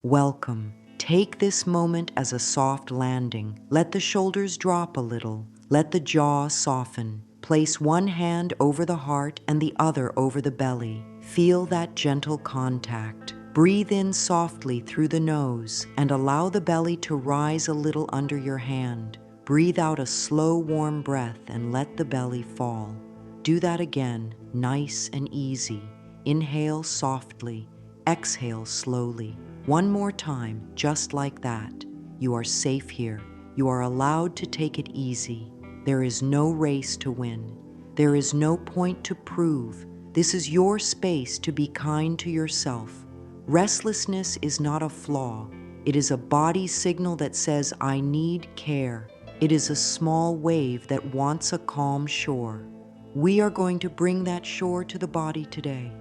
Welcome. Take this moment as a soft landing. Let the shoulders drop a little. Let the jaw soften. Place one hand over the heart and the other over the belly. Feel that gentle contact. Breathe in softly through the nose and allow the belly to rise a little under your hand. Breathe out a slow, warm breath and let the belly fall. Do that again, nice and easy. Inhale softly. Exhale slowly. One more time, just like that. You are safe here. You are allowed to take it easy. There is no race to win. There is no point to prove. This is your space to be kind to yourself. Restlessness is not a flaw. It is a body signal that says, I need care. It is a small wave that wants a calm shore. We are going to bring that shore to the body today.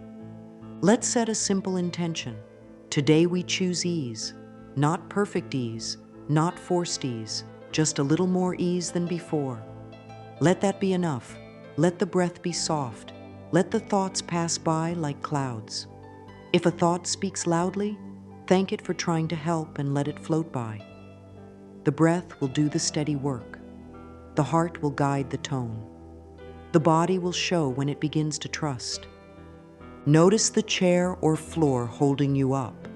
Let's set a simple intention. Today we choose ease, not perfect ease, not forced ease, just a little more ease than before. Let that be enough. Let the breath be soft. Let the thoughts pass by like clouds. If a thought speaks loudly, thank it for trying to help and let it float by. The breath will do the steady work. The heart will guide the tone. The body will show when it begins to trust. Notice the chair or floor holding you up.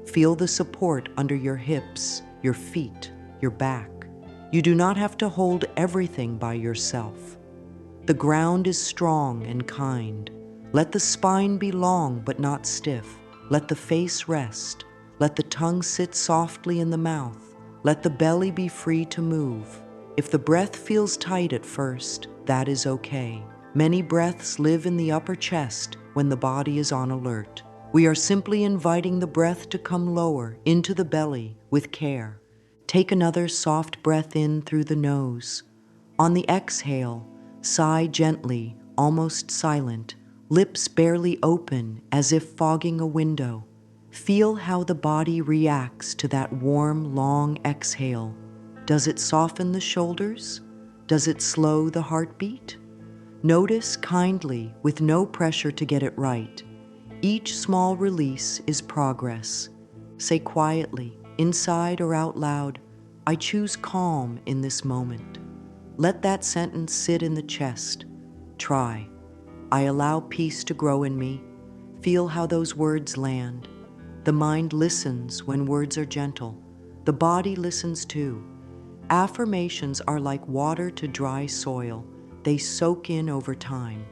Feel the support under your hips, your feet, your back. You do not have to hold everything by yourself. The ground is strong and kind. Let the spine be long but not stiff. Let the face rest. Let the tongue sit softly in the mouth. Let the belly be free to move. If the breath feels tight at first, that is okay. Many breaths live in the upper chest when the body is on alert. We are simply inviting the breath to come lower into the belly with care. Take another soft breath in through the nose. On the exhale, sigh gently, almost silent, lips barely open as if fogging a window. Feel how the body reacts to that warm, long exhale. Does it soften the shoulders? Does it slow the heartbeat? Notice kindly, with no pressure to get it right. Each small release is progress. Say quietly, inside or out loud, I choose calm in this moment. Let that sentence sit in the chest. Try. I allow peace to grow in me. Feel how those words land. The mind listens when words are gentle. The body listens too. Affirmations are like water to dry soil. They soak in over time.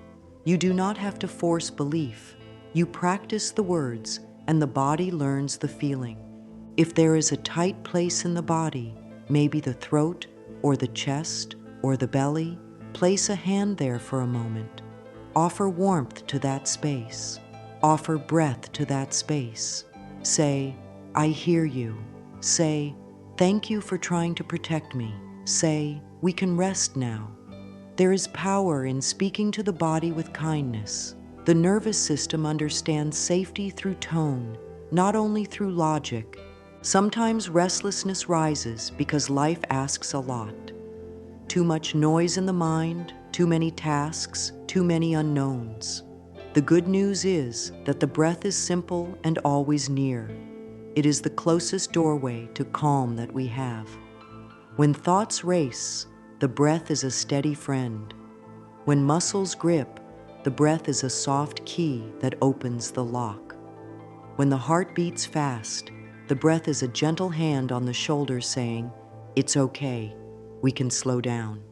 You do not have to force belief. You practice the words, and the body learns the feeling. If there is a tight place in the body, maybe the throat, or the chest, or the belly, place a hand there for a moment. Offer warmth to that space. Offer breath to that space. Say, I hear you. Say, thank you for trying to protect me. Say, we can rest now. There is power in speaking to the body with kindness. The nervous system understands safety through tone, not only through logic. Sometimes restlessness rises because life asks a lot. Too much noise in the mind, too many tasks, too many unknowns. The good news is that the breath is simple and always near. It is the closest doorway to calm that we have. When thoughts race, the breath is a steady friend. When muscles grip, the breath is a soft key that opens the lock. When the heart beats fast, the breath is a gentle hand on the shoulder saying, it's okay, we can slow down.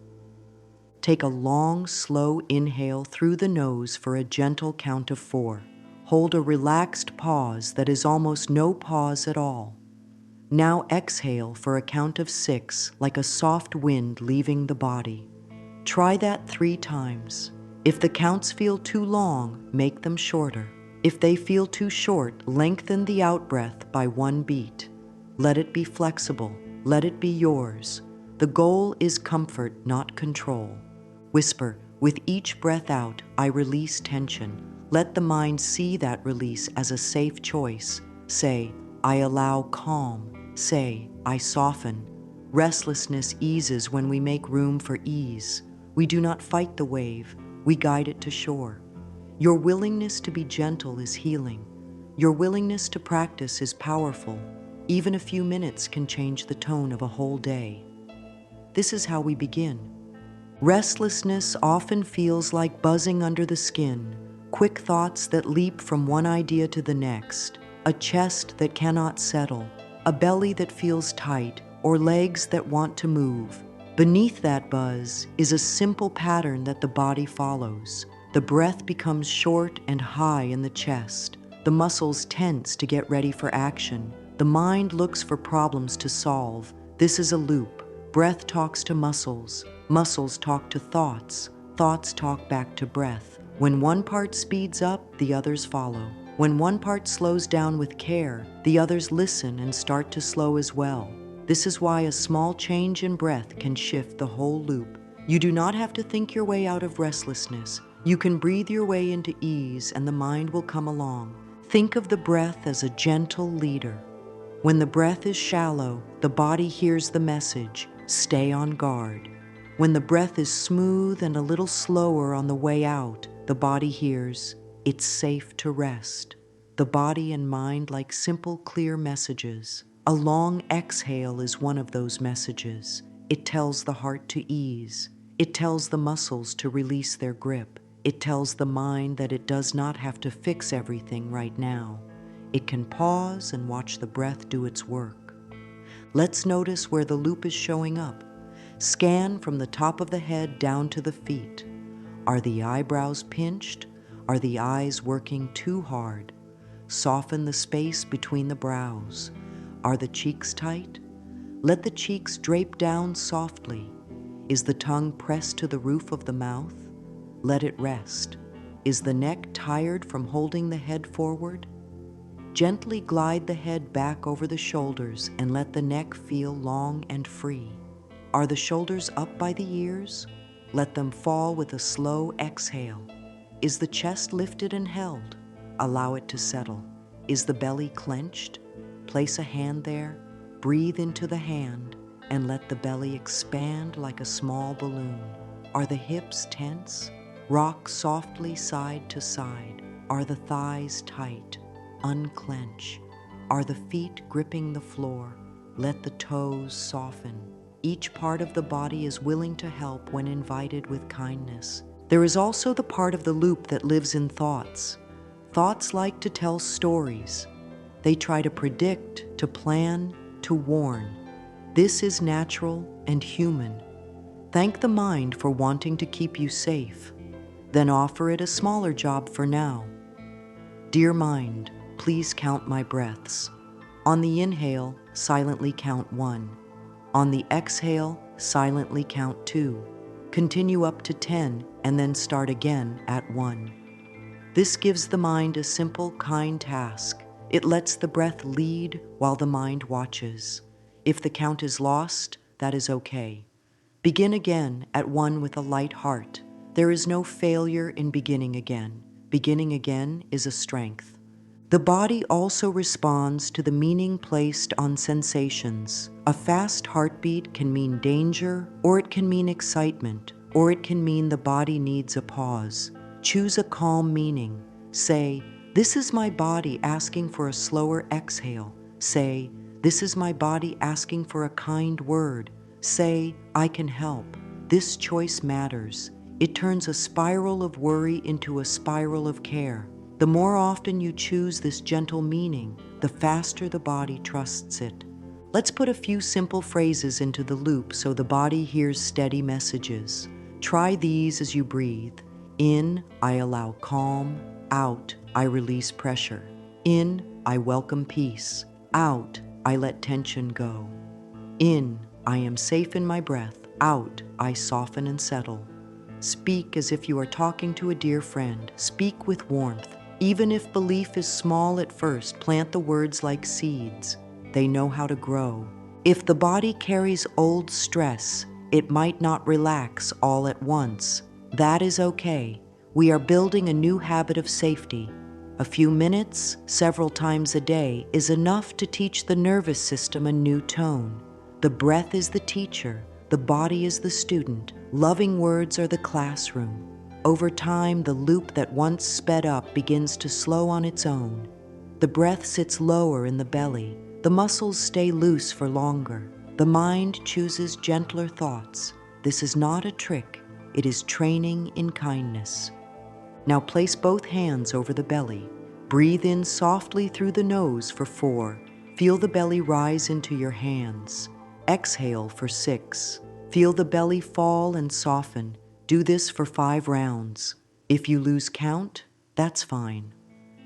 Take a long, slow inhale through the nose for a gentle count of 4. Hold a relaxed pause that is almost no pause at all. Now exhale for a count of 6, like a soft wind leaving the body. Try that 3 times. If the counts feel too long, make them shorter. If they feel too short, lengthen the out-breath by 1 beat. Let it be flexible. Let it be yours. The goal is comfort, not control. Whisper, with each breath out, I release tension. Let the mind see that release as a safe choice. Say, I allow calm. Say, I soften. Restlessness eases when we make room for ease. We do not fight the wave. We guide it to shore. Your willingness to be gentle is healing. Your willingness to practice is powerful. Even a few minutes can change the tone of a whole day. This is how we begin. Restlessness often feels like buzzing under the skin, quick thoughts that leap from one idea to the next, a chest that cannot settle, a belly that feels tight, or legs that want to move. Beneath that buzz is a simple pattern that the body follows. The breath becomes short and high in the chest. The muscles tense to get ready for action. The mind looks for problems to solve. This is a loop. Breath talks to muscles. Muscles talk to thoughts. Thoughts talk back to breath. When one part speeds up, the others follow. When one part slows down with care, the others listen and start to slow as well. This is why a small change in breath can shift the whole loop. You do not have to think your way out of restlessness. You can breathe your way into ease and the mind will come along. Think of the breath as a gentle leader. When the breath is shallow, the body hears the message, stay on guard. When the breath is smooth and a little slower on the way out, the body hears, it's safe to rest. The body and mind like simple, clear messages. A long exhale is one of those messages. It tells the heart to ease. It tells the muscles to release their grip. It tells the mind that it does not have to fix everything right now. It can pause and watch the breath do its work. Let's notice where the loop is showing up. Scan from the top of the head down to the feet. Are the eyebrows pinched? Are the eyes working too hard? Soften the space between the brows. Are the cheeks tight? Let the cheeks drape down softly. Is the tongue pressed to the roof of the mouth? Let it rest. Is the neck tired from holding the head forward? Gently glide the head back over the shoulders and let the neck feel long and free. Are the shoulders up by the ears? Let them fall with a slow exhale. Is the chest lifted and held? Allow it to settle. Is the belly clenched? Place a hand there, breathe into the hand, and let the belly expand like a small balloon. Are the hips tense? Rock softly side to side. Are the thighs tight? Unclench. Are the feet gripping the floor? Let the toes soften. Each part of the body is willing to help when invited with kindness. There is also the part of the loop that lives in thoughts. Thoughts like to tell stories. They try to predict, to plan, to warn. This is natural and human. Thank the mind for wanting to keep you safe. Then offer it a smaller job for now. Dear mind, please count my breaths. On the inhale, silently count 1. On the exhale, silently count 2. Continue up to 10 and then start again at 1. This gives the mind a simple, kind task. It lets the breath lead while the mind watches. If the count is lost, that is okay. Begin again at 1 with a light heart. There is no failure in beginning again. Beginning again is a strength. The body also responds to the meaning placed on sensations. A fast heartbeat can mean danger, or it can mean excitement, or it can mean the body needs a pause. Choose a calm meaning. Say, this is my body asking for a slower exhale. Say, this is my body asking for a kind word. Say, I can help. This choice matters. It turns a spiral of worry into a spiral of care. The more often you choose this gentle meaning, the faster the body trusts it. Let's put a few simple phrases into the loop so the body hears steady messages. Try these as you breathe. In, I allow calm. Out, I release pressure. In, I welcome peace. Out, I let tension go. In, I am safe in my breath. Out, I soften and settle. Speak as if you are talking to a dear friend. Speak with warmth. Even if belief is small at first, plant the words like seeds. They know how to grow. If the body carries old stress, it might not relax all at once. That is okay. We are building a new habit of safety. A few minutes, several times a day, is enough to teach the nervous system a new tone. The breath is the teacher. The body is the student. Loving words are the classroom. Over time, the loop that once sped up begins to slow on its own. The breath sits lower in the belly. The muscles stay loose for longer. The mind chooses gentler thoughts. This is not a trick. It is training in kindness. Now place both hands over the belly. Breathe in softly through the nose for 4. Feel the belly rise into your hands. Exhale for 6. Feel the belly fall and soften. Do this for 5 rounds. If you lose count, that's fine.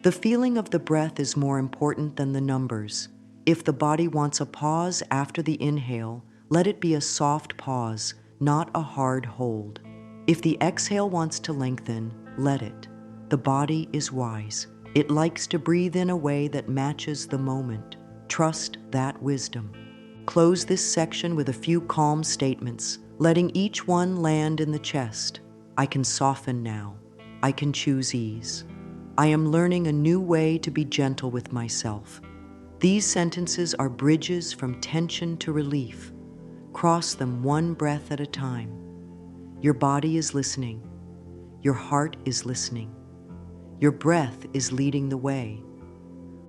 The feeling of the breath is more important than the numbers. If the body wants a pause after the inhale, let it be a soft pause, not a hard hold. If the exhale wants to lengthen, let it. The body is wise. It likes to breathe in a way that matches the moment. Trust that wisdom. Close this section with a few calm statements, letting each one land in the chest. I can soften now. I can choose ease. I am learning a new way to be gentle with myself. These sentences are bridges from tension to relief. Cross them one breath at a time. Your body is listening. Your heart is listening. Your breath is leading the way.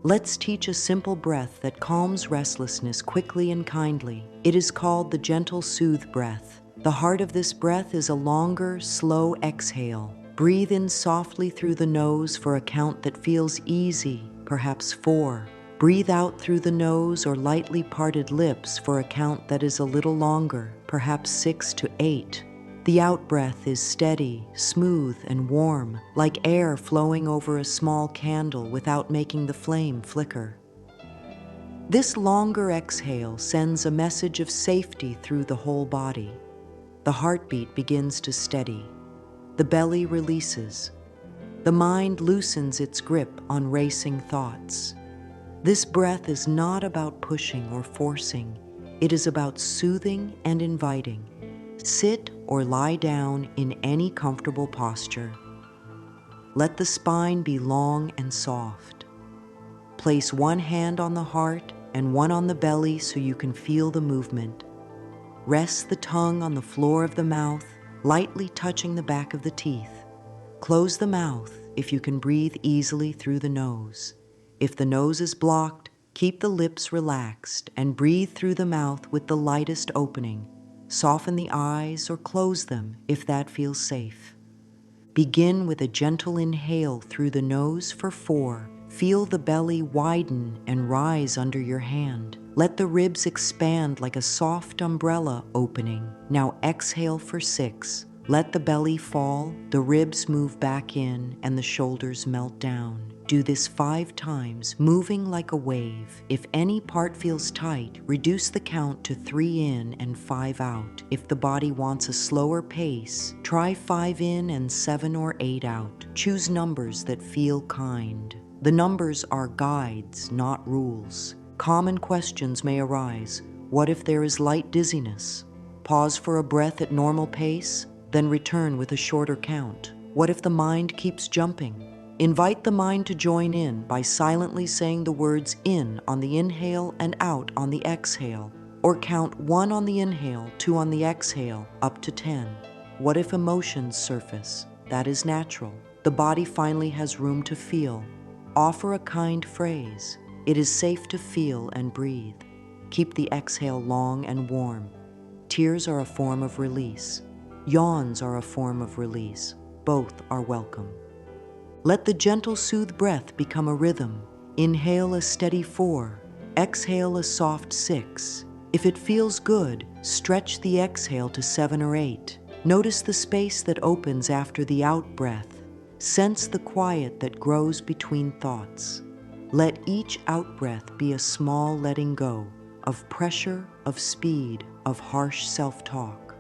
Let's teach a simple breath that calms restlessness quickly and kindly. It is called the gentle soothe breath. The heart of this breath is a longer, slow exhale. Breathe in softly through the nose for a count that feels easy, perhaps 4. Breathe out through the nose or lightly parted lips for a count that is a little longer, perhaps 6 to 8. The out-breath is steady, smooth, and warm, like air flowing over a small candle without making the flame flicker. This longer exhale sends a message of safety through the whole body. The heartbeat begins to steady. The belly releases. The mind loosens its grip on racing thoughts. This breath is not about pushing or forcing. It is about soothing and inviting. Sit or lie down in any comfortable posture. Let the spine be long and soft. Place one hand on the heart and one on the belly so you can feel the movement. Rest the tongue on the floor of the mouth, lightly touching the back of the teeth. Close the mouth if you can breathe easily through the nose. If the nose is blocked, keep the lips relaxed and breathe through the mouth with the lightest opening. Soften the eyes or close them if that feels safe. Begin with a gentle inhale through the nose for 4. Feel the belly widen and rise under your hand. Let the ribs expand like a soft umbrella opening. Now exhale for 6. Let the belly fall, the ribs move back in, and the shoulders melt down. Do this 5 times, moving like a wave. If any part feels tight, reduce the count to 3 in and 5 out. If the body wants a slower pace, try 5 in and 7 or 8 out. Choose numbers that feel kind. The numbers are guides, not rules. Common questions may arise. What if there is light dizziness? Pause for a breath at normal pace, then return with a shorter count. What if the mind keeps jumping? Invite the mind to join in by silently saying the words in on the inhale and out on the exhale, or count 1 on the inhale, 2 on the exhale, up to 10. What if emotions surface? That is natural. The body finally has room to feel. Offer a kind phrase. It is safe to feel and breathe. Keep the exhale long and warm. Tears are a form of release. Yawns are a form of release. Both are welcome. Let the gentle soothe breath become a rhythm. Inhale a steady 4. Exhale a soft 6. If it feels good, stretch the exhale to 7 or 8. Notice the space that opens after the out breath. Sense the quiet that grows between thoughts. Let each out breath be a small letting go of pressure, of speed, of harsh self-talk.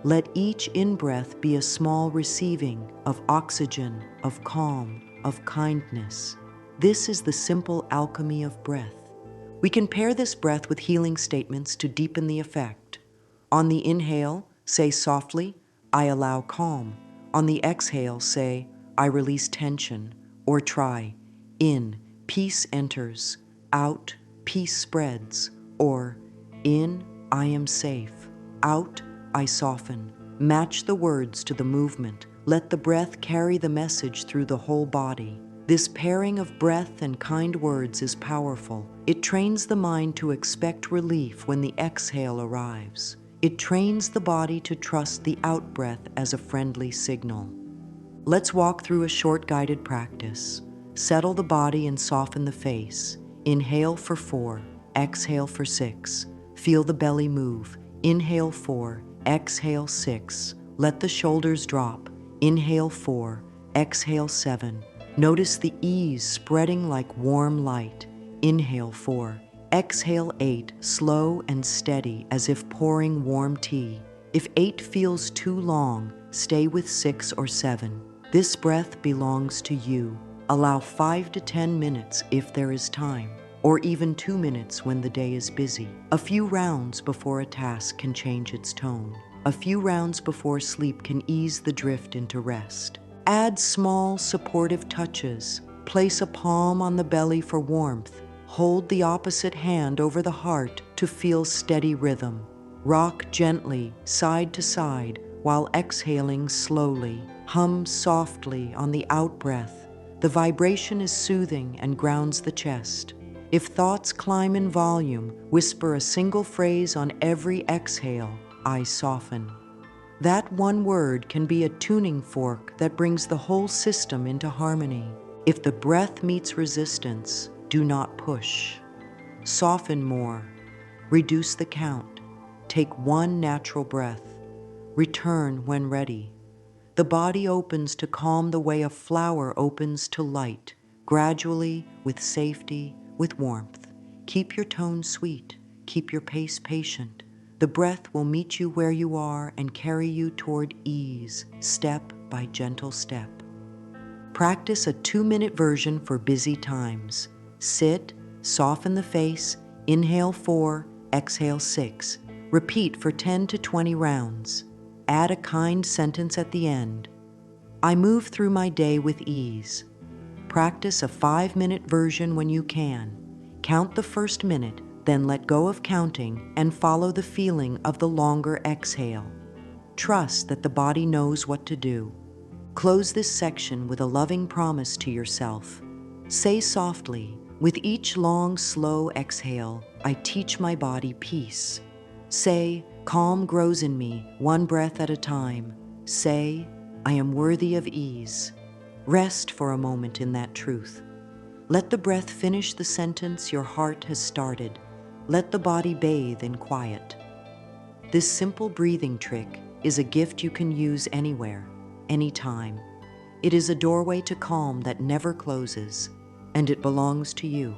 Let each in-breath be a small receiving of oxygen, of calm, of kindness. This is the simple alchemy of breath. We can pair this breath with healing statements to deepen the effect. On the inhale, say softly, I allow calm. On the exhale, say, I release tension. Or try, in, peace enters. Out, peace spreads. Or, in, I am safe. Out, I soften. Match the words to the movement. Let the breath carry the message through the whole body. This pairing of breath and kind words is powerful. It trains the mind to expect relief when the exhale arrives. It trains the body to trust the out-breath as a friendly signal. Let's walk through a short guided practice. Settle the body and soften the face. Inhale for 4, exhale for 6. Feel the belly move. Inhale 4, exhale 6. Let the shoulders drop. Inhale 4, exhale 7. Notice the ease spreading like warm light. Inhale 4, exhale 8, slow and steady as if pouring warm tea. If 8 feels too long, stay with 6 or 7. This breath belongs to you. Allow 5 to 10 minutes if there is time, or even 2 minutes when the day is busy. A few rounds before a task can change its tone. A few rounds before sleep can ease the drift into rest. Add small, supportive touches. Place a palm on the belly for warmth. Hold the opposite hand over the heart to feel steady rhythm. Rock gently, side to side, while exhaling slowly. Hum softly on the out-breath. The vibration is soothing and grounds the chest. If thoughts climb in volume, whisper a single phrase on every exhale, I soften. That one word can be a tuning fork that brings the whole system into harmony. If the breath meets resistance, do not push. Soften more. Reduce the count. Take one natural breath. Return when ready. The body opens to calm the way a flower opens to light, gradually, with safety, with warmth. Keep your tone sweet. Keep your pace patient. The breath will meet you where you are and carry you toward ease, step by gentle step. Practice a 2-minute version for busy times. Sit, soften the face, inhale 4, exhale 6. Repeat for 10 to 20 rounds. Add a kind sentence at the end. I move through my day with ease. Practice a 5-minute version when you can. Count the first minute, then let go of counting and follow the feeling of the longer exhale. Trust that the body knows what to do. Close this section with a loving promise to yourself. Say softly, with each long, slow exhale, I teach my body peace. Say, calm grows in me, one breath at a time. Say, I am worthy of ease. Rest for a moment in that truth. Let the breath finish the sentence your heart has started. Let the body bathe in quiet. This simple breathing trick is a gift you can use anywhere, anytime. It is a doorway to calm that never closes, and it belongs to you.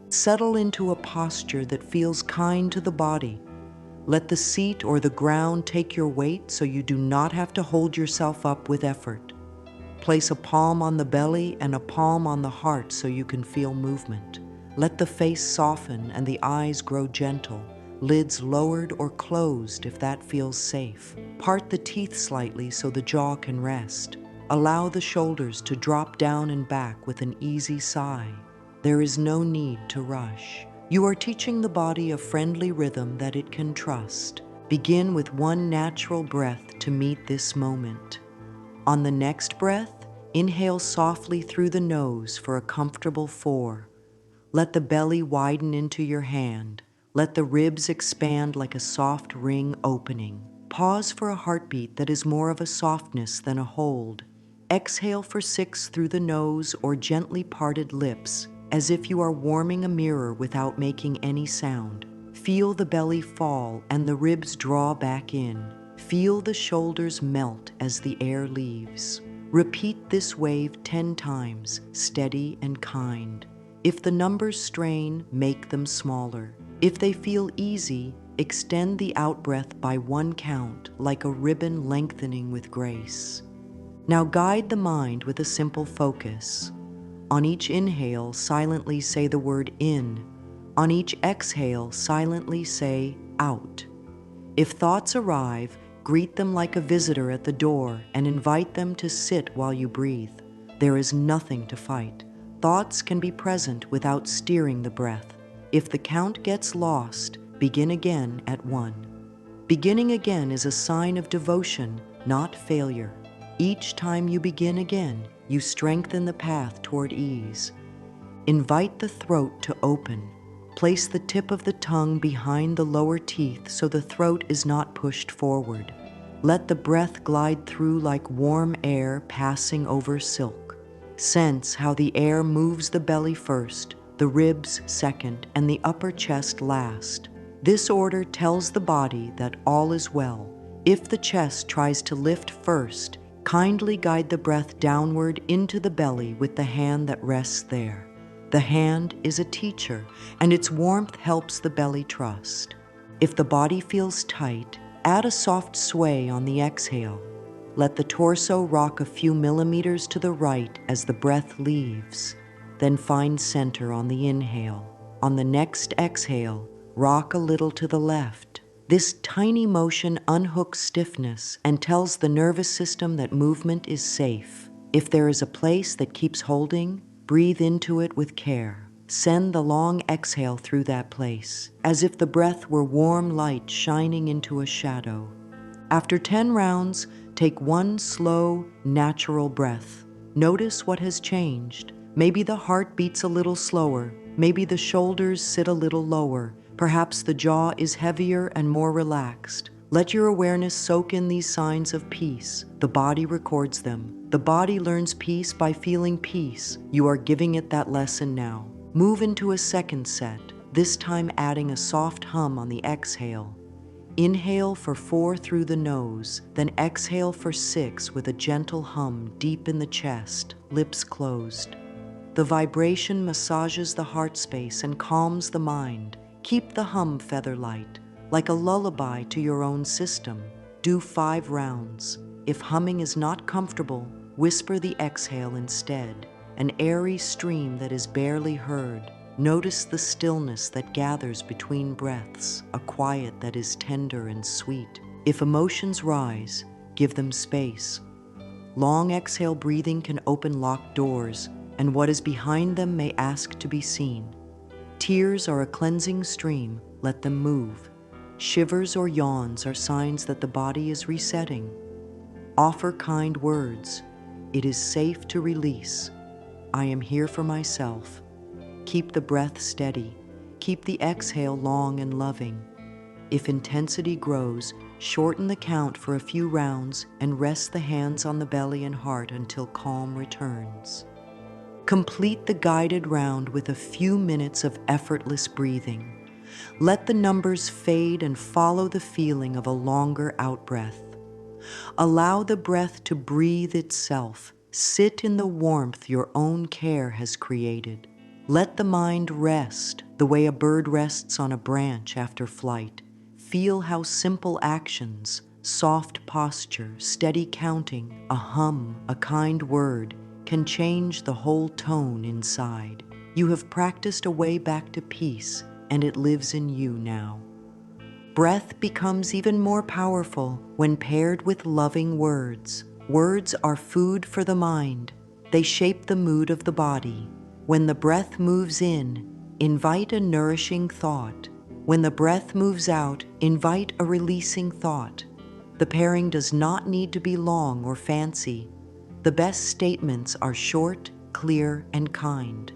Settle into a posture that feels kind to the body. Let the seat or the ground take your weight so you do not have to hold yourself up with effort. Place a palm on the belly and a palm on the heart so you can feel movement. Let the face soften and the eyes grow gentle, lids lowered or closed if that feels safe. Part the teeth slightly so the jaw can rest. Allow the shoulders to drop down and back with an easy sigh. There is no need to rush. You are teaching the body a friendly rhythm that it can trust. Begin with one natural breath to meet this moment. On the next breath, inhale softly through the nose for a comfortable 4. Let the belly widen into your hand. Let the ribs expand like a soft ring opening. Pause for a heartbeat that is more of a softness than a hold. Exhale for 6 through the nose or gently parted lips, as if you are warming a mirror without making any sound. Feel the belly fall and the ribs draw back in. Feel the shoulders melt as the air leaves. Repeat this wave 10 times, steady and kind. If the numbers strain, make them smaller. If they feel easy, extend the out-breath by 1 count, like a ribbon lengthening with grace. Now guide the mind with a simple focus. On each inhale, silently say the word in. On each exhale, silently say out. If thoughts arrive, greet them like a visitor at the door and invite them to sit while you breathe. There is nothing to fight. Thoughts can be present without steering the breath. If the count gets lost, begin again at 1. Beginning again is a sign of devotion, not failure. Each time you begin again, you strengthen the path toward ease. Invite the throat to open. Place the tip of the tongue behind the lower teeth so the throat is not pushed forward. Let the breath glide through like warm air passing over silk. Sense how the air moves the belly first, the ribs second, and the upper chest last. This order tells the body that all is well. If the chest tries to lift first, kindly guide the breath downward into the belly with the hand that rests there. The hand is a teacher, and its warmth helps the belly trust. If the body feels tight, add a soft sway on the exhale. Let the torso rock a few millimeters to the right as the breath leaves. Then find center on the inhale. On the next exhale, rock a little to the left. This tiny motion unhooks stiffness and tells the nervous system that movement is safe. If there is a place that keeps holding, breathe into it with care. Send the long exhale through that place, as if the breath were warm light shining into a shadow. After 10 rounds, take one slow, natural breath. Notice what has changed. Maybe the heart beats a little slower. Maybe the shoulders sit a little lower. Perhaps the jaw is heavier and more relaxed. Let your awareness soak in these signs of peace. The body records them. The body learns peace by feeling peace. You are giving it that lesson now. Move into a second set, this time adding a soft hum on the exhale. Inhale for 4 through the nose, then exhale for 6 with a gentle hum deep in the chest, lips closed. The vibration massages the heart space and calms the mind. Keep the hum feather light, like a lullaby to your own system. Do 5 rounds. If humming is not comfortable, whisper the exhale instead, an airy stream that is barely heard. Notice the stillness that gathers between breaths, a quiet that is tender and sweet. If emotions rise, give them space. Long exhale breathing can open locked doors, and what is behind them may ask to be seen. Tears are a cleansing stream, let them move. Shivers or yawns are signs that the body is resetting. Offer kind words. It is safe to release. I am here for myself. Keep the breath steady. Keep the exhale long and loving. If intensity grows, shorten the count for a few rounds and rest the hands on the belly and heart until calm returns. Complete the guided round with a few minutes of effortless breathing. Let the numbers fade and follow the feeling of a longer out-breath. Allow the breath to breathe itself. Sit in the warmth your own care has created. Let the mind rest the way a bird rests on a branch after flight. Feel how simple actions, soft posture, steady counting, a hum, a kind word, can change the whole tone inside. You have practiced a way back to peace, and it lives in you now. Breath becomes even more powerful when paired with loving words. Words are food for the mind. They shape the mood of the body. When the breath moves in, invite a nourishing thought. When the breath moves out, invite a releasing thought. The pairing does not need to be long or fancy. The best statements are short, clear, and kind.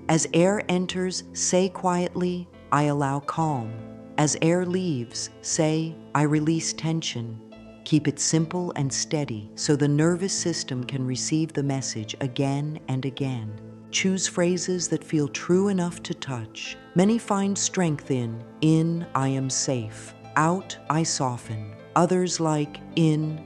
As air enters, say quietly, I allow calm. As air leaves, say, I release tension. Keep it simple and steady so the nervous system can receive the message again and again. Choose phrases that feel true enough to touch. Many find strength in, I am safe. Out, I soften. Others like in,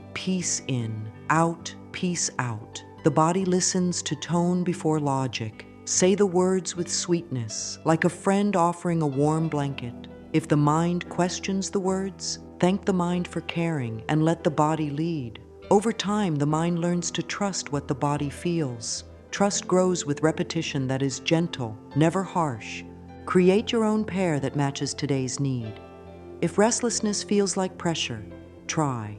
out, peace out. The body listens to tone before logic. Say the words with sweetness, like a friend offering a warm blanket. If the mind questions the words, thank the mind for caring and let the body lead. Over time, the mind learns to trust what the body feels. Trust grows with repetition that is gentle, never harsh. Create your own pair that matches today's need. If restlessness feels like pressure, try.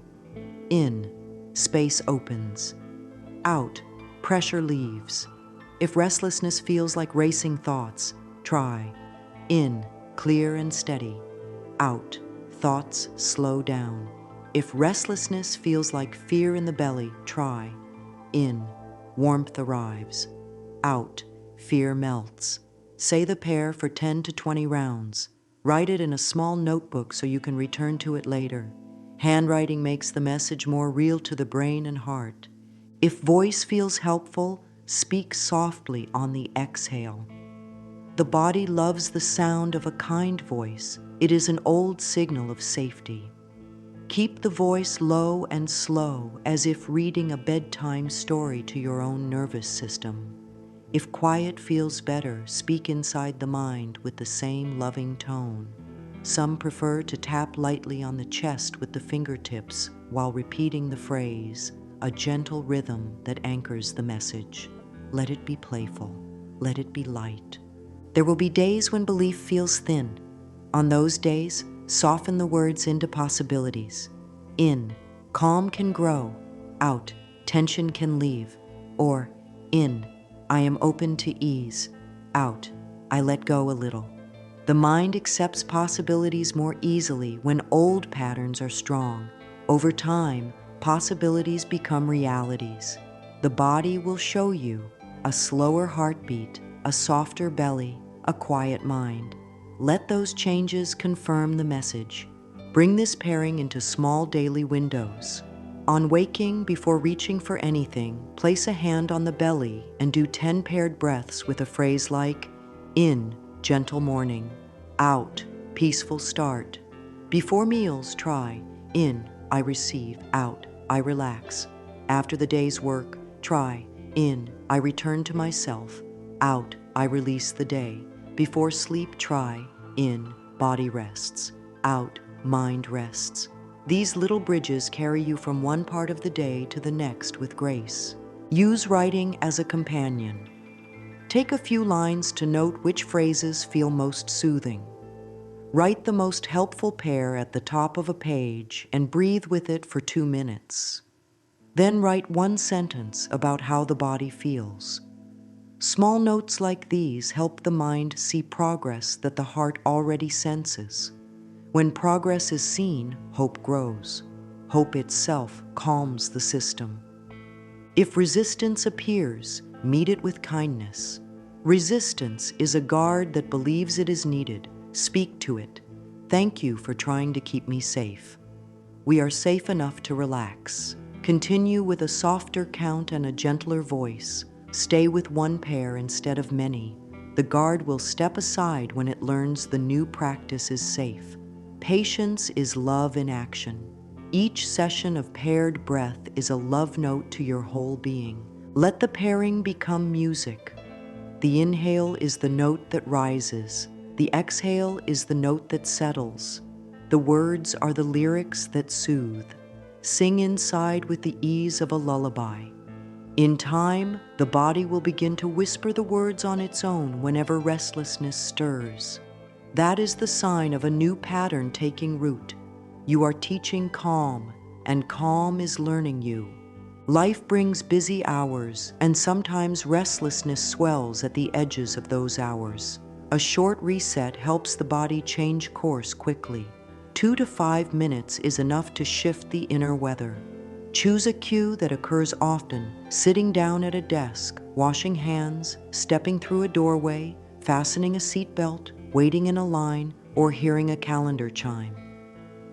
In, space opens. Out, pressure leaves. If restlessness feels like racing thoughts, try. In, clear and steady. Out, thoughts slow down. If restlessness feels like fear in the belly, try. In, warmth arrives. Out, fear melts. Say the pair for 10 to 20 rounds. Write it in a small notebook so you can return to it later. Handwriting makes the message more real to the brain and heart. If voice feels helpful, speak softly on the exhale. The body loves the sound of a kind voice. It is an old signal of safety. Keep the voice low and slow, as if reading a bedtime story to your own nervous system. If quiet feels better, speak inside the mind with the same loving tone. Some prefer to tap lightly on the chest with the fingertips while repeating the phrase, a gentle rhythm that anchors the message. Let it be playful. Let it be light. There will be days when belief feels thin. On those days, soften the words into possibilities. In, calm can grow. Out, tension can leave. Or, in, I am open to ease. Out, I let go a little. The mind accepts possibilities more easily when old patterns are strong. Over time, possibilities become realities. The body will show you a slower heartbeat, a softer belly, a quiet mind. Let those changes confirm the message. Bring this pairing into small daily windows. On waking, before reaching for anything, place a hand on the belly and do 10 paired breaths with a phrase like, in, gentle morning. Out, peaceful start. Before meals, try, in, I receive. Out, I relax. After the day's work, try, in, I return to myself. Out, I release the day. Before sleep, try, in, body rests. Out, mind rests. These little bridges carry you from one part of the day to the next with grace. Use writing as a companion. Take a few lines to note which phrases feel most soothing. Write the most helpful pair at the top of a page and breathe with it for 2 minutes. Then write one sentence about how the body feels. Small notes like these help the mind see progress that the heart already senses. When progress is seen, hope grows. Hope itself calms the system. If resistance appears, meet it with kindness. Resistance is a guard that believes it is needed. Speak to it. Thank you for trying to keep me safe. We are safe enough to relax. Continue with a softer count and a gentler voice. Stay with one pair instead of many. The guard will step aside when it learns the new practice is safe. Patience is love in action. Each session of paired breath is a love note to your whole being. Let the pairing become music. The inhale is the note that rises. The exhale is the note that settles. The words are the lyrics that soothe. Sing inside with the ease of a lullaby. In time, the body will begin to whisper the words on its own whenever restlessness stirs. That is the sign of a new pattern taking root. You are teaching calm, and calm is learning you. Life brings busy hours, and sometimes restlessness swells at the edges of those hours. A short reset helps the body change course quickly. 2 to 5 minutes is enough to shift the inner weather. Choose a cue that occurs often, sitting down at a desk, washing hands, stepping through a doorway, fastening a seatbelt, waiting in a line, or hearing a calendar chime.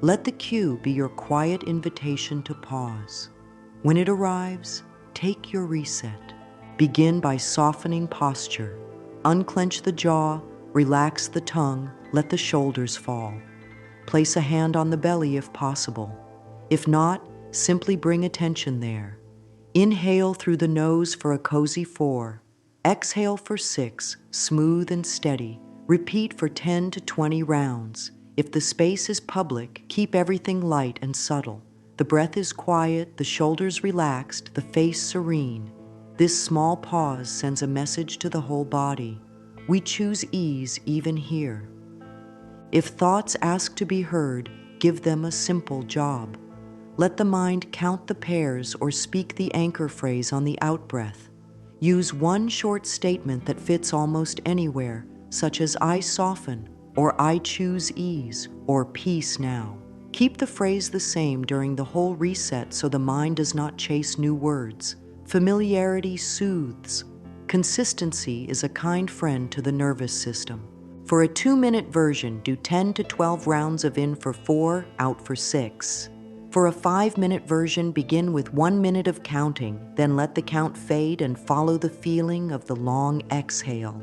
Let the cue be your quiet invitation to pause. When it arrives, take your reset. Begin by softening posture. Unclench the jaw, relax the tongue, let the shoulders fall. Place a hand on the belly if possible. If not, simply bring attention there. Inhale through the nose for a cozy 4. Exhale for 6, smooth and steady. Repeat for 10 to 20 rounds. If the space is public, keep everything light and subtle. The breath is quiet, the shoulders relaxed, the face serene. This small pause sends a message to the whole body. We choose ease even here. If thoughts ask to be heard, give them a simple job. Let the mind count the pairs or speak the anchor phrase on the out-breath. Use one short statement that fits almost anywhere, such as I soften, or I choose ease, or peace now. Keep the phrase the same during the whole reset so the mind does not chase new words. Familiarity soothes. Consistency is a kind friend to the nervous system. For a 2-minute version, do 10 to 12 rounds of in for 4, out for 6. For a 5-minute version, begin with 1 minute of counting, then let the count fade and follow the feeling of the long exhale.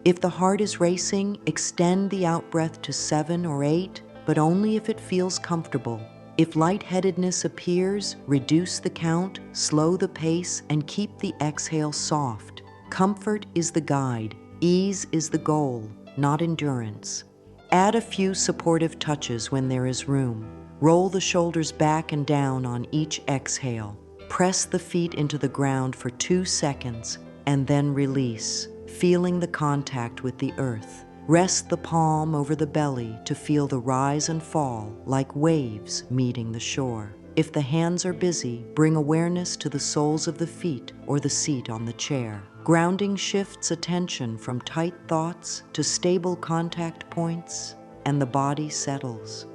If the heart is racing, extend the out-breath to 7 or 8, but only if it feels comfortable. If lightheadedness appears, reduce the count, slow the pace, and keep the exhale soft. Comfort is the guide, ease is the goal, not endurance. Add a few supportive touches when there is room. Roll the shoulders back and down on each exhale. Press the feet into the ground for 2 seconds and then release, feeling the contact with the earth. Rest the palm over the belly to feel the rise and fall like waves meeting the shore. If the hands are busy, bring awareness to the soles of the feet or the seat on the chair. Grounding shifts attention from tight thoughts to stable contact points, and the body settles.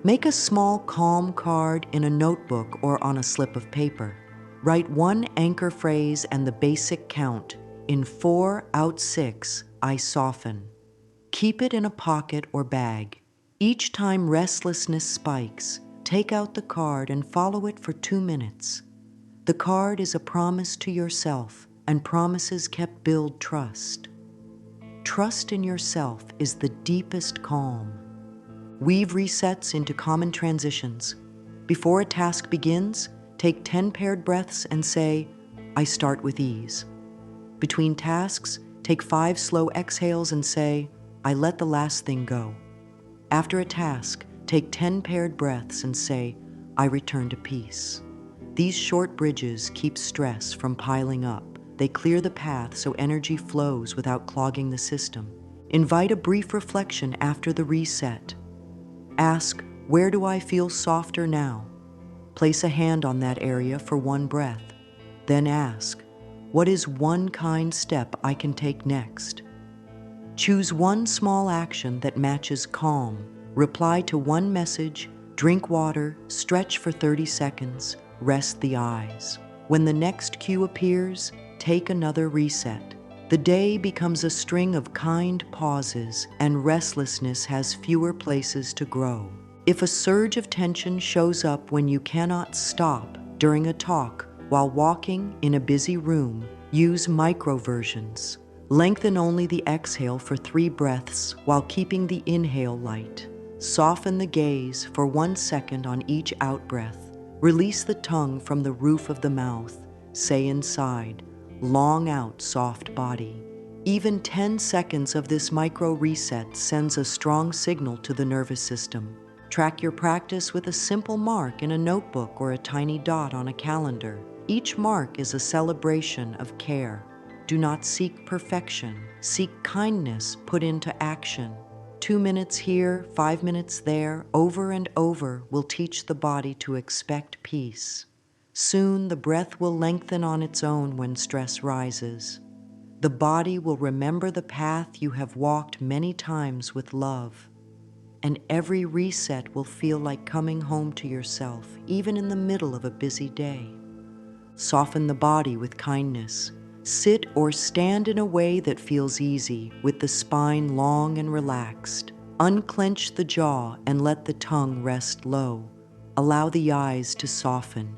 Make a small calm card in a notebook or on a slip of paper. Write one anchor phrase and the basic count. In 4, out 6, I soften. Keep it in a pocket or bag. Each time restlessness spikes, take out the card and follow it for 2 minutes. The card is a promise to yourself, and promises kept build trust. Trust in yourself is the deepest calm. Weave resets into common transitions. Before a task begins, take 10 paired breaths and say, I start with ease. Between tasks, take 5 slow exhales and say, I let the last thing go. After a task, take 10 paired breaths and say, I return to peace. These short bridges keep stress from piling up. They clear the path so energy flows without clogging the system. Invite a brief reflection after the reset. Ask, where do I feel softer now? Place a hand on that area for 1 breath. Then ask, what is one kind step I can take next? Choose one small action that matches calm. Reply to one message, drink water, stretch for 30 seconds, rest the eyes. When the next cue appears, take another reset. The day becomes a string of kind pauses, and restlessness has fewer places to grow. If a surge of tension shows up when you cannot stop during a talk, while walking in a busy room, use microversions. Lengthen only the exhale for 3 breaths while keeping the inhale light. Soften the gaze for 1 second on each out-breath. Release the tongue from the roof of the mouth. Say inside, long out, soft body. Even 10 seconds of this micro reset sends a strong signal to the nervous system. Track your practice with a simple mark in a notebook or a tiny dot on a calendar. Each mark is a celebration of care. Do not seek perfection. Seek kindness put into action. 2 minutes here, 5 minutes there, over and over will teach the body to expect peace. Soon the breath will lengthen on its own when stress rises. The body will remember the path you have walked many times with love. And every reset will feel like coming home to yourself, even in the middle of a busy day. Soften the body with kindness. Sit or stand in a way that feels easy, with the spine long and relaxed. Unclench the jaw and let the tongue rest low. Allow the eyes to soften.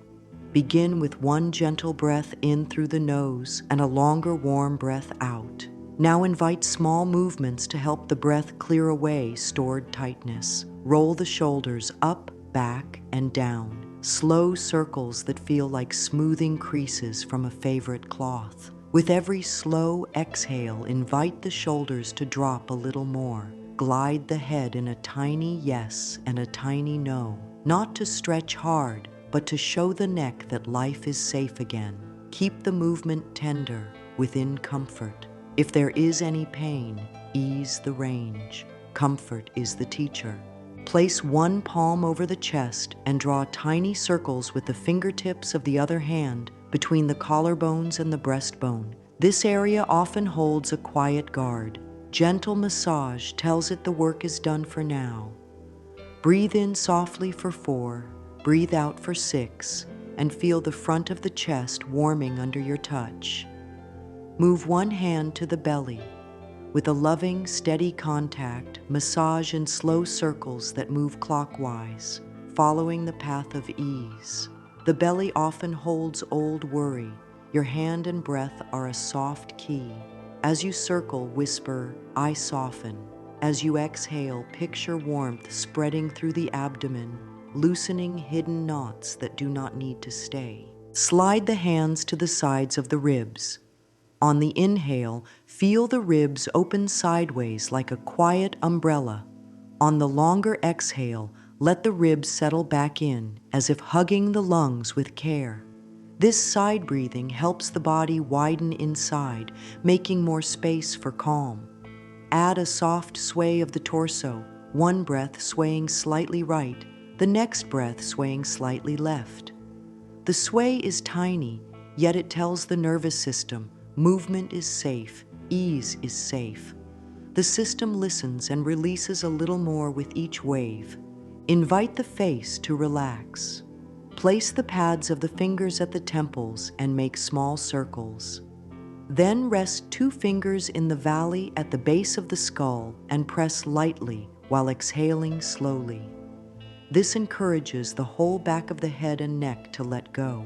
Begin with 1 gentle breath in through the nose and a longer warm breath out. Now invite small movements to help the breath clear away stored tightness. Roll the shoulders up, back, and down. Slow circles that feel like smoothing creases from a favorite cloth. With every slow exhale, invite the shoulders to drop a little more. Glide the head in a tiny yes and a tiny no. Not to stretch hard, but to show the neck that life is safe again. Keep the movement tender, within comfort. If there is any pain, ease the range. Comfort is the teacher. Place 1 palm over the chest and draw tiny circles with the fingertips of the other hand between the collarbones and the breastbone. This area often holds a quiet guard. Gentle massage tells it the work is done for now. Breathe in softly for 4, breathe out for 6. and feel the front of the chest warming under your touch. Move one hand to the belly. With a loving, steady contact, massage in slow circles that move clockwise, following the path of ease. The belly often holds old worry. Your hand and breath are a soft key. As you circle, whisper, "I soften." As you exhale, picture warmth spreading through the abdomen, loosening hidden knots that do not need to stay. Slide the hands to the sides of the ribs. On the inhale, feel the ribs open sideways like a quiet umbrella. On the longer exhale, let the ribs settle back in, as if hugging the lungs with care. This side breathing helps the body widen inside, making more space for calm. Add a soft sway of the torso, one breath swaying slightly right, the next breath swaying slightly left. The sway is tiny, yet it tells the nervous system, movement is safe, ease is safe. The system listens and releases a little more with each wave. Invite the face to relax. Place the pads of the fingers at the temples and make small circles. Then rest 2 fingers in the valley at the base of the skull and press lightly while exhaling slowly. This encourages the whole back of the head and neck to let go.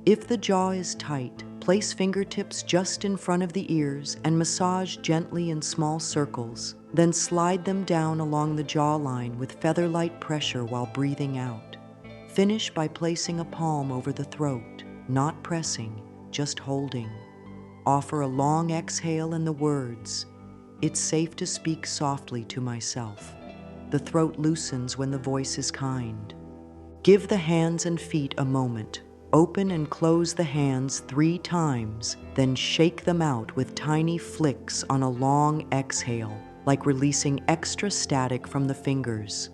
If the jaw is tight, place fingertips just in front of the ears and massage gently in small circles, then slide them down along the jawline with feather-light pressure while breathing out. Finish by placing a palm over the throat, not pressing, just holding. Offer a long exhale and the words, "It's safe to speak softly to myself." The throat loosens when the voice is kind. Give the hands and feet a moment. Open and close the hands 3 times, then shake them out with tiny flicks on a long exhale, like releasing extra static from the fingers.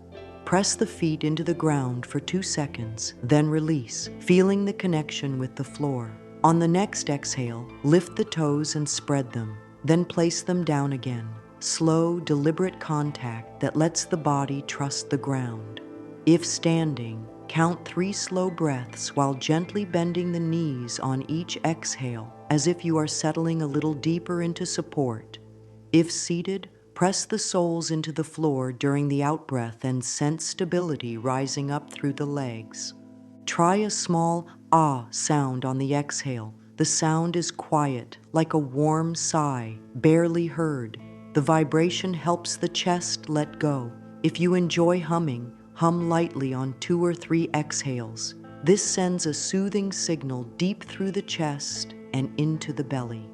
Press the feet into the ground for 2 seconds, then release, feeling the connection with the floor. On the next exhale, lift the toes and spread them, then place them down again. Slow, deliberate contact that lets the body trust the ground. If standing, count 3 slow breaths while gently bending the knees on each exhale, as if you are settling a little deeper into support. If seated, press the soles into the floor during the outbreath and sense stability rising up through the legs. Try a small ah sound on the exhale. The sound is quiet, like a warm sigh, barely heard. The vibration helps the chest let go. If you enjoy humming, hum lightly on 2 or 3 exhales. This sends a soothing signal deep through the chest and into the belly.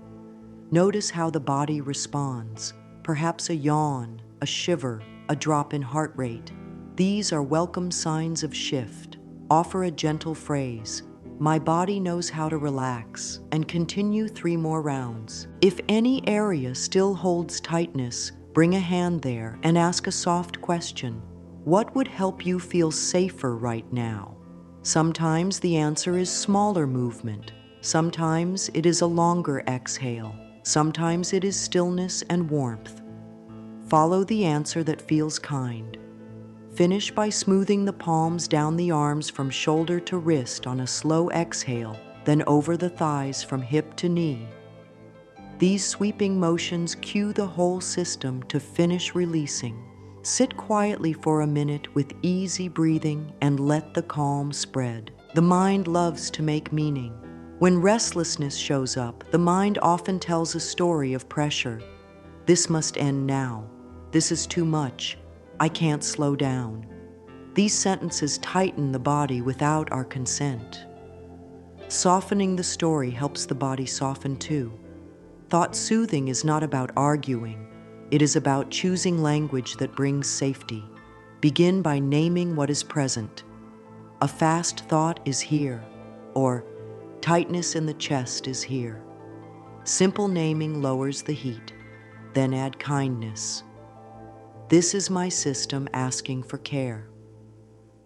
Notice how the body responds. Perhaps a yawn, a shiver, a drop in heart rate. These are welcome signs of shift. Offer a gentle phrase, "My body knows how to relax," and continue 3 more rounds. If any area still holds tightness, bring a hand there and ask a soft question. What would help you feel safer right now? Sometimes the answer is smaller movement. Sometimes it is a longer exhale. Sometimes it is stillness and warmth. Follow the answer that feels kind. Finish by smoothing the palms down the arms from shoulder to wrist on a slow exhale, then over the thighs from hip to knee. These sweeping motions cue the whole system to finish releasing. Sit quietly for a minute with easy breathing and let the calm spread. The mind loves to make meaning. When restlessness shows up, the mind often tells a story of pressure. This must end now. This is too much. I can't slow down. These sentences tighten the body without our consent. Softening the story helps the body soften too. Thought soothing is not about arguing. It is about choosing language that brings safety. Begin by naming what is present. A fast thought is here, or tightness in the chest is here. Simple naming lowers the heat. Then add kindness. This is my system asking for care.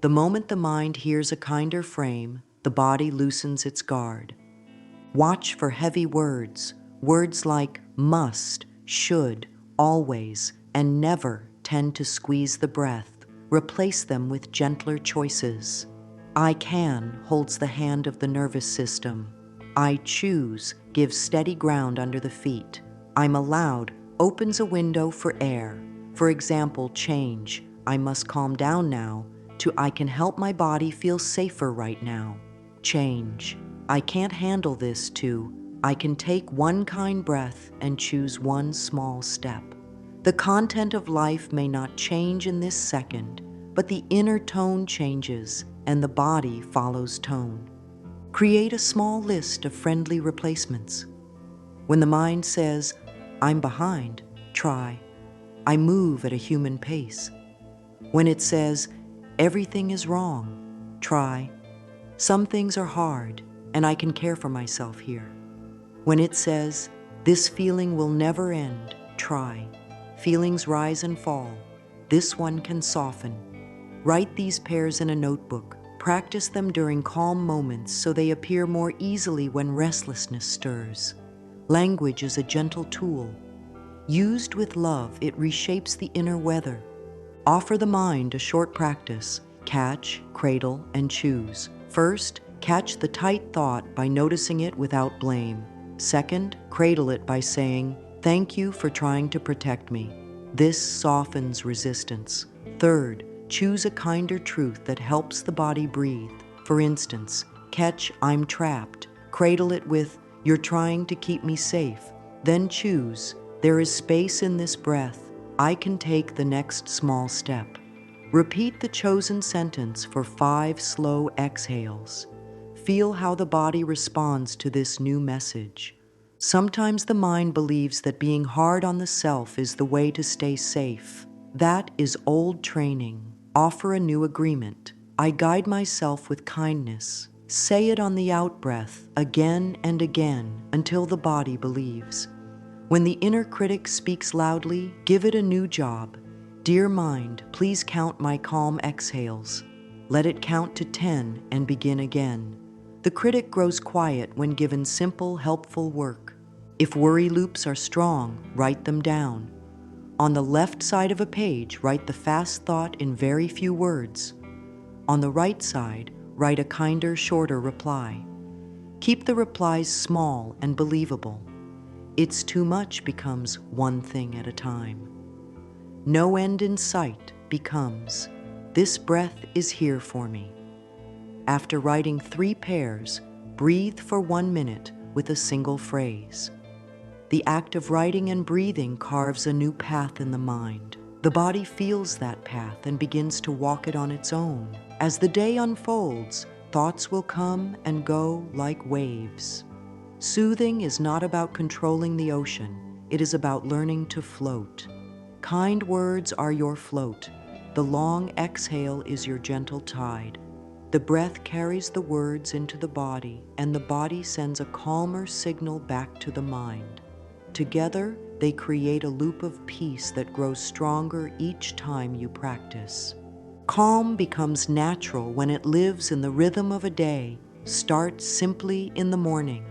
The moment the mind hears a kinder frame, the body loosens its guard. Watch for heavy words. Words like must, should, always, and never tend to squeeze the breath. Replace them with gentler choices. I can holds the hand of the nervous system. I choose gives steady ground under the feet. I'm allowed opens a window for air. For example, change. I must calm down now to I can help my body feel safer right now. Change. I can't handle this to I can take one kind breath and choose one small step. The content of life may not change in this second, but the inner tone changes and the body follows tone. Create a small list of friendly replacements. When the mind says, I'm behind, try, I move at a human pace. When it says, everything is wrong, try, some things are hard and I can care for myself here. When it says, this feeling will never end, try, feelings rise and fall, this one can soften. Write these pairs in a notebook. Practice them during calm moments so they appear more easily when restlessness stirs. Language is a gentle tool. Used with love, it reshapes the inner weather. Offer the mind a short practice. Catch, cradle, and choose. First, catch the tight thought by noticing it without blame. Second, cradle it by saying, thank you for trying to protect me. This softens resistance. Third, choose a kinder truth that helps the body breathe. For instance, catch, I'm trapped. Cradle it with, you're trying to keep me safe. Then choose, there is space in this breath. I can take the next small step. Repeat the chosen sentence for 5 slow exhales. Feel how the body responds to this new message. Sometimes the mind believes that being hard on the self is the way to stay safe. That is old training. Offer a new agreement. I guide myself with kindness. Say it on the out-breath again and again until the body believes. When the inner critic speaks loudly, give it a new job. Dear mind, please count my calm exhales. Let it count to 10 and begin again. The critic grows quiet when given simple, helpful work. If worry loops are strong, write them down. On the left side of a page, write the fast thought in very few words. On the right side, write a kinder, shorter reply. Keep the replies small and believable. It's too much becomes one thing at a time. No end in sight becomes, this breath is here for me. After writing 3 pairs, breathe for 1 minute with a single phrase. The act of writing and breathing carves a new path in the mind. The body feels that path and begins to walk it on its own. As the day unfolds, thoughts will come and go like waves. Soothing is not about controlling the ocean. It is about learning to float. Kind words are your float. The long exhale is your gentle tide. The breath carries the words into the body, and the body sends a calmer signal back to the mind. Together, they create a loop of peace that grows stronger each time you practice. Calm becomes natural when it lives in the rhythm of a day. Start simply in the morning.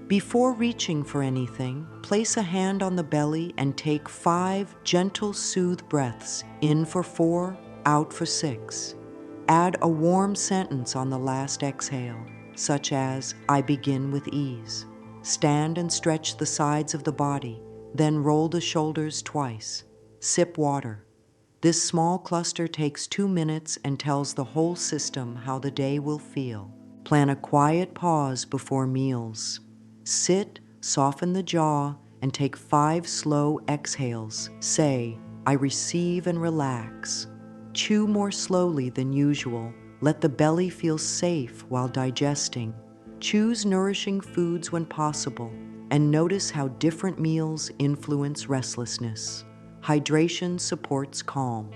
Before reaching for anything, place a hand on the belly and take 5 gentle soothe breaths, in for 4, out for 6. Add a warm sentence on the last exhale, such as, I begin with ease. Stand and stretch the sides of the body, then roll the shoulders twice. Sip water. This small cluster takes 2 minutes and tells the whole system how the day will feel. Plan a quiet pause before meals. Sit, soften the jaw, and take 5 slow exhales. Say, I receive and relax. Chew more slowly than usual. Let the belly feel safe while digesting. Choose nourishing foods when possible, and notice how different meals influence restlessness. Hydration supports calm.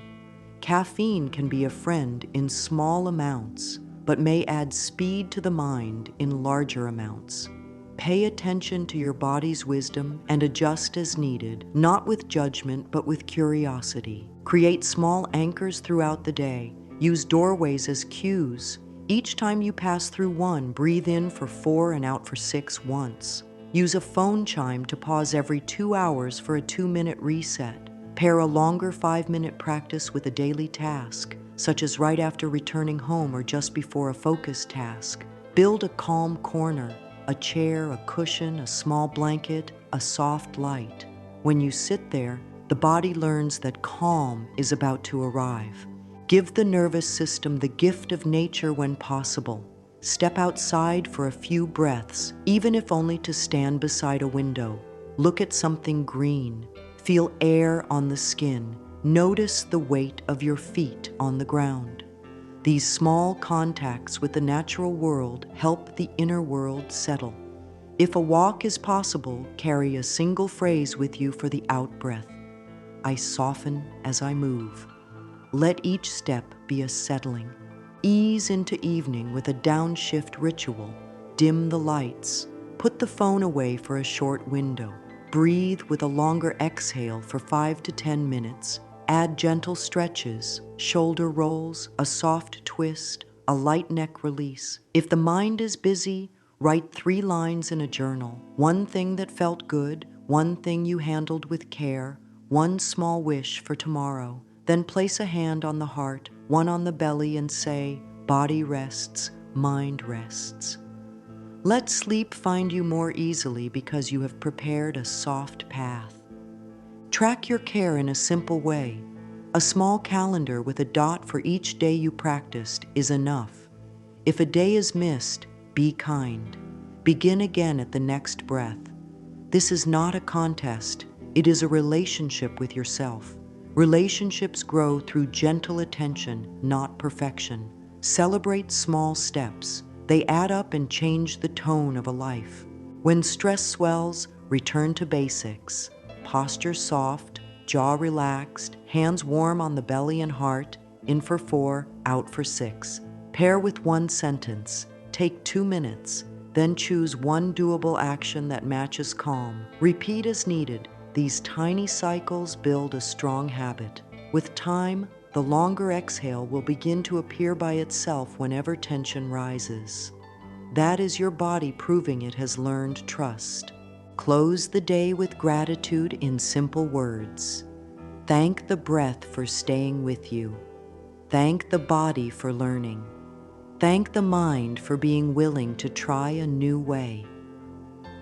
Caffeine can be a friend in small amounts, but may add speed to the mind in larger amounts. Pay attention to your body's wisdom and adjust as needed, not with judgment, but with curiosity. Create small anchors throughout the day. Use doorways as cues. Each time you pass through one, breathe in for 4 and out for 6 once. Use a phone chime to pause every 2 hours for a 2-minute reset. Pair a longer 5-minute practice with a daily task, such as right after returning home or just before a focus task. Build a calm corner, a chair, a cushion, a small blanket, a soft light. When you sit there, the body learns that calm is about to arrive. Give the nervous system the gift of nature when possible. Step outside for a few breaths, even if only to stand beside a window. Look at something green. Feel air on the skin. Notice the weight of your feet on the ground. These small contacts with the natural world help the inner world settle. If a walk is possible, carry a single phrase with you for the out-breath. I soften as I move. Let each step be a settling. Ease into evening with a downshift ritual. Dim the lights. Put the phone away for a short window. Breathe with a longer exhale for 5 to 10 minutes. Add gentle stretches, shoulder rolls, a soft twist, a light neck release. If the mind is busy, write 3 lines in a journal. One thing that felt good, one thing you handled with care, one small wish for tomorrow. Then place a hand on the heart, one on the belly, and say, body rests, mind rests. Let sleep find you more easily because you have prepared a soft path. Track your care in a simple way. A small calendar with a dot for each day you practiced is enough. If a day is missed, be kind. Begin again at the next breath. This is not a contest. It is a relationship with yourself. Relationships grow through gentle attention, not perfection. Celebrate small steps. They add up and change the tone of a life. When stress swells, return to basics. Posture soft, jaw relaxed, hands warm on the belly and heart, in for 4, out for 6. Pair with one sentence. Take 2 minutes. Then choose one doable action that matches calm. Repeat as needed. These tiny cycles build a strong habit. With time, the longer exhale will begin to appear by itself whenever tension rises. That is your body proving it has learned trust. Close the day with gratitude in simple words. Thank the breath for staying with you. Thank the body for learning. Thank the mind for being willing to try a new way.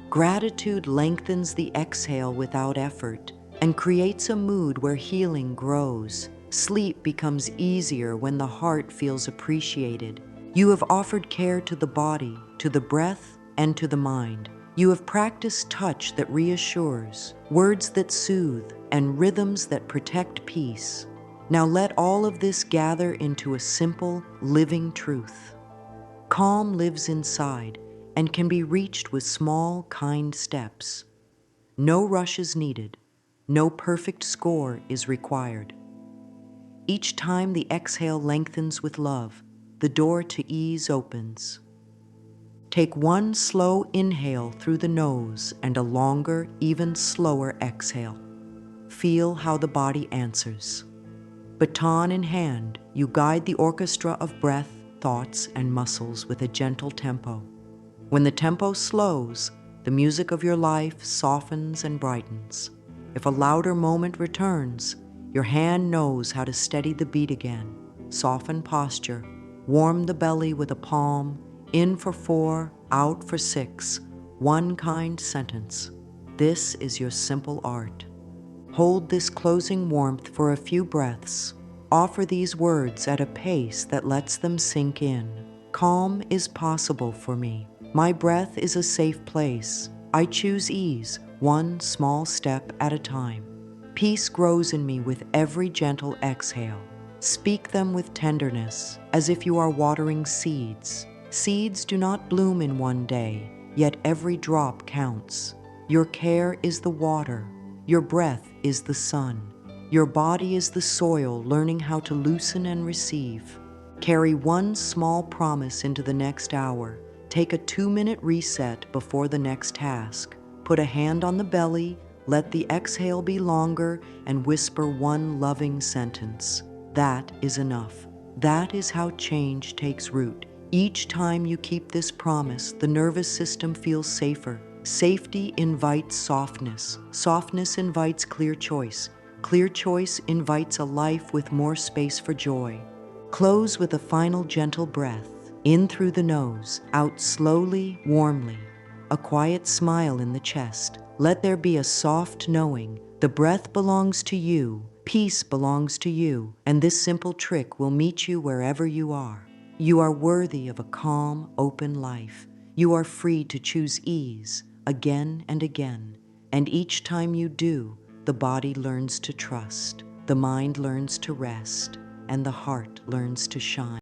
Gratitude lengthens the exhale without effort and creates a mood where healing grows. Sleep becomes easier when the heart feels appreciated. You have offered care to the body, to the breath, and to the mind. You have practiced touch that reassures, words that soothe, and rhythms that protect peace. Now let all of this gather into a simple, living truth. Calm lives inside and can be reached with small, kind steps. No rush is needed. No perfect score is required. Each time the exhale lengthens with love, the door to ease opens. Take one slow inhale through the nose and a longer, even slower exhale. Feel how the body answers. Baton in hand, you guide the orchestra of breath, thoughts, and muscles with a gentle tempo. When the tempo slows, the music of your life softens and brightens. If a louder moment returns, your hand knows how to steady the beat again. Soften posture, warm the belly with a palm, in for 4, out for 6, one kind sentence. This is your simple art. Hold this closing warmth for a few breaths. Offer these words at a pace that lets them sink in. Calm is possible for me. My breath is a safe place. I choose ease, one small step at a time. Peace grows in me with every gentle exhale. Speak them with tenderness, as if you are watering seeds. Seeds do not bloom in one day, yet every drop counts. Your care is the water. Your breath is the sun. Your body is the soil, learning how to loosen and receive. Carry one small promise into the next hour. Take a 2-minute reset before the next task. Put a hand on the belly, let the exhale be longer, and whisper one loving sentence. That is enough. That is how change takes root. Each time you keep this promise, the nervous system feels safer. Safety invites softness. Softness invites clear choice. Clear choice invites a life with more space for joy. Close with a final gentle breath, in through the nose, out slowly, warmly. A quiet smile in the chest. Let there be a soft knowing. The breath belongs to you, peace belongs to you, and this simple trick will meet you wherever you are. You are worthy of a calm, open life. You are free to choose ease, again and again. And each time you do, the body learns to trust, the mind learns to rest, and the heart learns to shine.